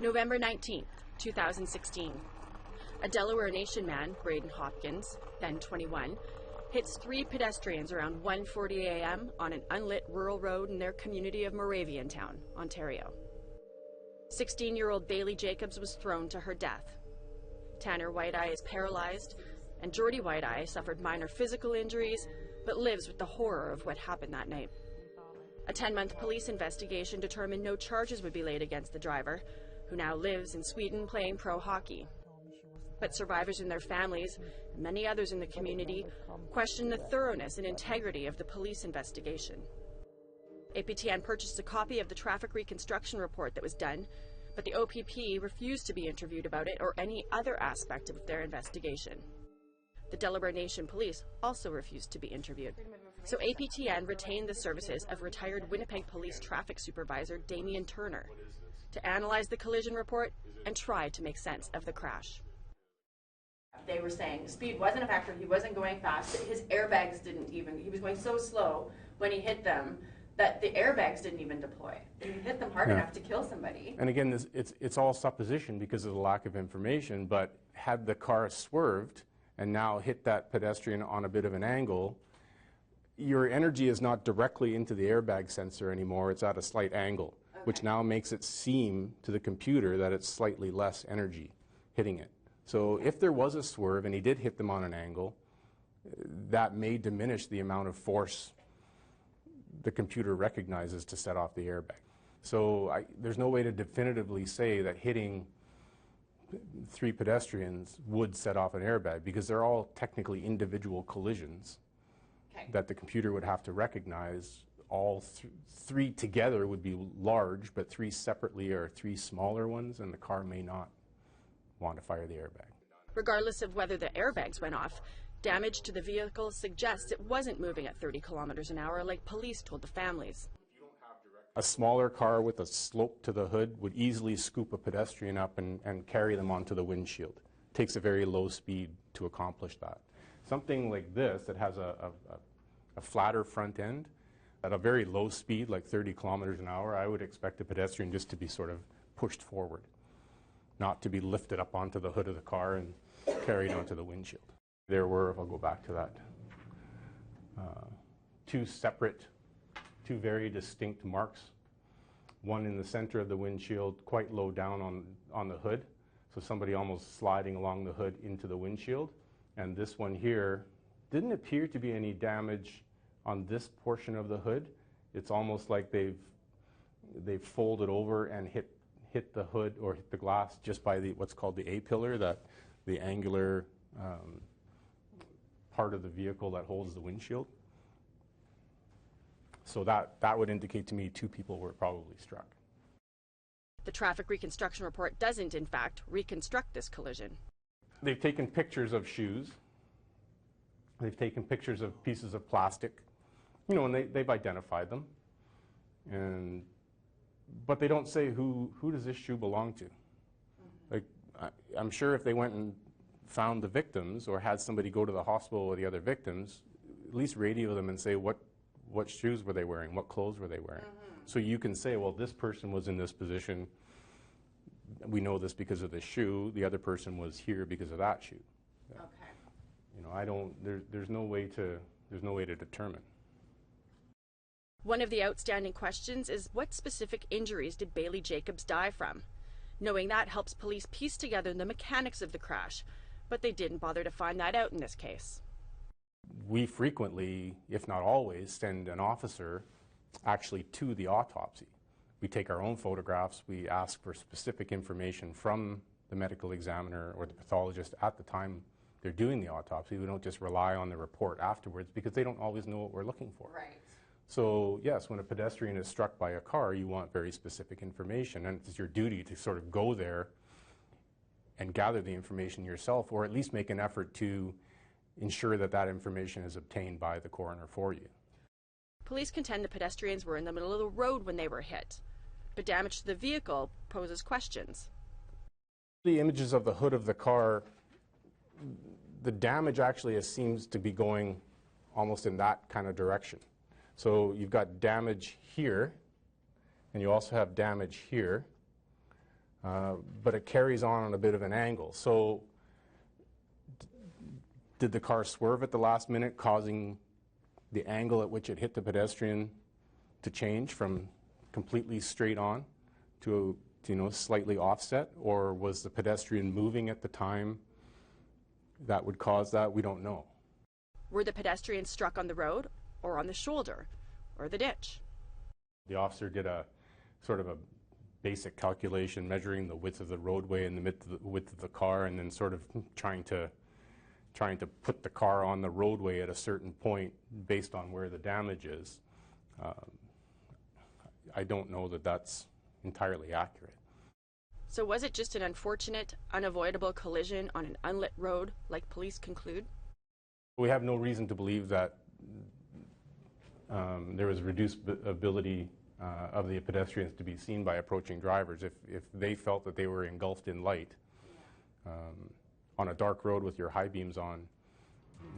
November 19th, 2016. A Delaware Nation man, Braden Hopkins, then 21, hits 3 pedestrians around 1:40 a.m. on an unlit rural road in their community of Moraviantown, Ontario. 16-year-old Bailey Jacobs was thrown to her death. Tanner Whiteeye is paralyzed, and Jordy Whiteeye suffered minor physical injuries, but lives with the horror of what happened that night. A 10-month police investigation determined no charges would be laid against the driver, who now lives in Sweden playing pro hockey. But survivors and their families, and many others in the community, question the thoroughness and integrity of the police investigation. APTN purchased a copy of the traffic reconstruction report that was done, but the OPP refused to be interviewed about it or any other aspect of their investigation. The Delaware Nation Police also refused to be interviewed. So APTN retained the services of retired Winnipeg Police Traffic Supervisor Damian Turner to analyze the collision report and try to make sense of the crash. They were saying speed wasn't a factor, he wasn't going fast, his airbags didn't even, he was going so slow when he hit them that the airbags didn't even deploy. He hit them hard enough to kill somebody. And again, it's all supposition because of the lack of information, but had the car swerved and now hit that pedestrian on a bit of an angle, your energy is not directly into the airbag sensor anymore, it's at a slight angle. Okay. Which now makes it seem to the computer that it's slightly less energy hitting it. So if there was a swerve and he did hit them on an angle, that may diminish the amount of force the computer recognizes to set off the airbag. So there's no way to definitively say that hitting 3 pedestrians would set off an airbag because they're all technically individual collisions that the computer would have to recognize. All 3 together would be large, but 3 separately are 3 smaller ones, and the car may not want to fire the airbag. Regardless of whether the airbags went off, damage to the vehicle suggests it wasn't moving at 30 kilometers an hour like police told the families. A smaller car with a slope to the hood would easily scoop a pedestrian up and carry them onto the windshield. It takes a very low speed to accomplish that. Something like this that has a flatter front end, at a very low speed, like 30 kilometers an hour, I would expect a pedestrian just to be sort of pushed forward, not to be lifted up onto the hood of the car and carried onto the windshield. There were, if I'll go back to that, 2 very distinct marks. One in the center of the windshield, quite low down on the hood, so somebody almost sliding along the hood into the windshield. And this one here didn't appear to be any damage on this portion of the hood. It's almost like they've folded over and hit the hood or hit the glass just by what's called the A-pillar, the angular part of the vehicle that holds the windshield. So that would indicate to me 2 people were probably struck. The traffic reconstruction report doesn't, in fact, reconstruct this collision. They've taken pictures of shoes. They've taken pictures of pieces of plastic, and they've identified them. But they don't say who does this shoe belong to. Like, I'm sure if they went and found the victims or had somebody go to the hospital with the other victims, at least radio them and say what shoes were they wearing, what clothes were they wearing. So you can say, well, this person was in this position. We know this because of this shoe. The other person was here because of that shoe. Okay. There's no way to determine. One of the outstanding questions is what specific injuries did Bailey Jacobs die from? Knowing that helps police piece together the mechanics of the crash, but they didn't bother to find that out in this case. We frequently, if not always, send an officer actually to the autopsy. We take our own photographs, we ask for specific information from the medical examiner or the pathologist at the time they're doing the autopsy. We don't just rely on the report afterwards because they don't always know what we're looking for. Right. So yes, when a pedestrian is struck by a car, you want very specific information, and it's your duty to sort of go there and gather the information yourself, or at least make an effort to ensure that that information is obtained by the coroner for you. Police contend the pedestrians were in the middle of the road when they were hit, but damage to the vehicle poses questions. The images of the hood of the car, the damage actually seems to be going almost in that kind of direction. So you've got damage here, and you also have damage here. but it carries on a bit of an angle. So did the car swerve at the last minute, causing the angle at which it hit the pedestrian to change from completely straight on to slightly offset? Or was the pedestrian moving at the time that would cause that? We don't know. Were the pedestrians struck on the road or on the shoulder or the ditch? The officer did a sort of a basic calculation measuring the width of the roadway and the width of the car, and then sort of trying to put the car on the roadway at a certain point based on where the damage is. I don't know that that's entirely accurate. So was it just an unfortunate, unavoidable collision on an unlit road, like police conclude? We have no reason to believe that there was reduced ability of the pedestrians to be seen by approaching drivers. If they felt that they were engulfed in light on a dark road with your high beams on,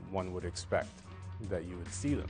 one would expect that you would see them.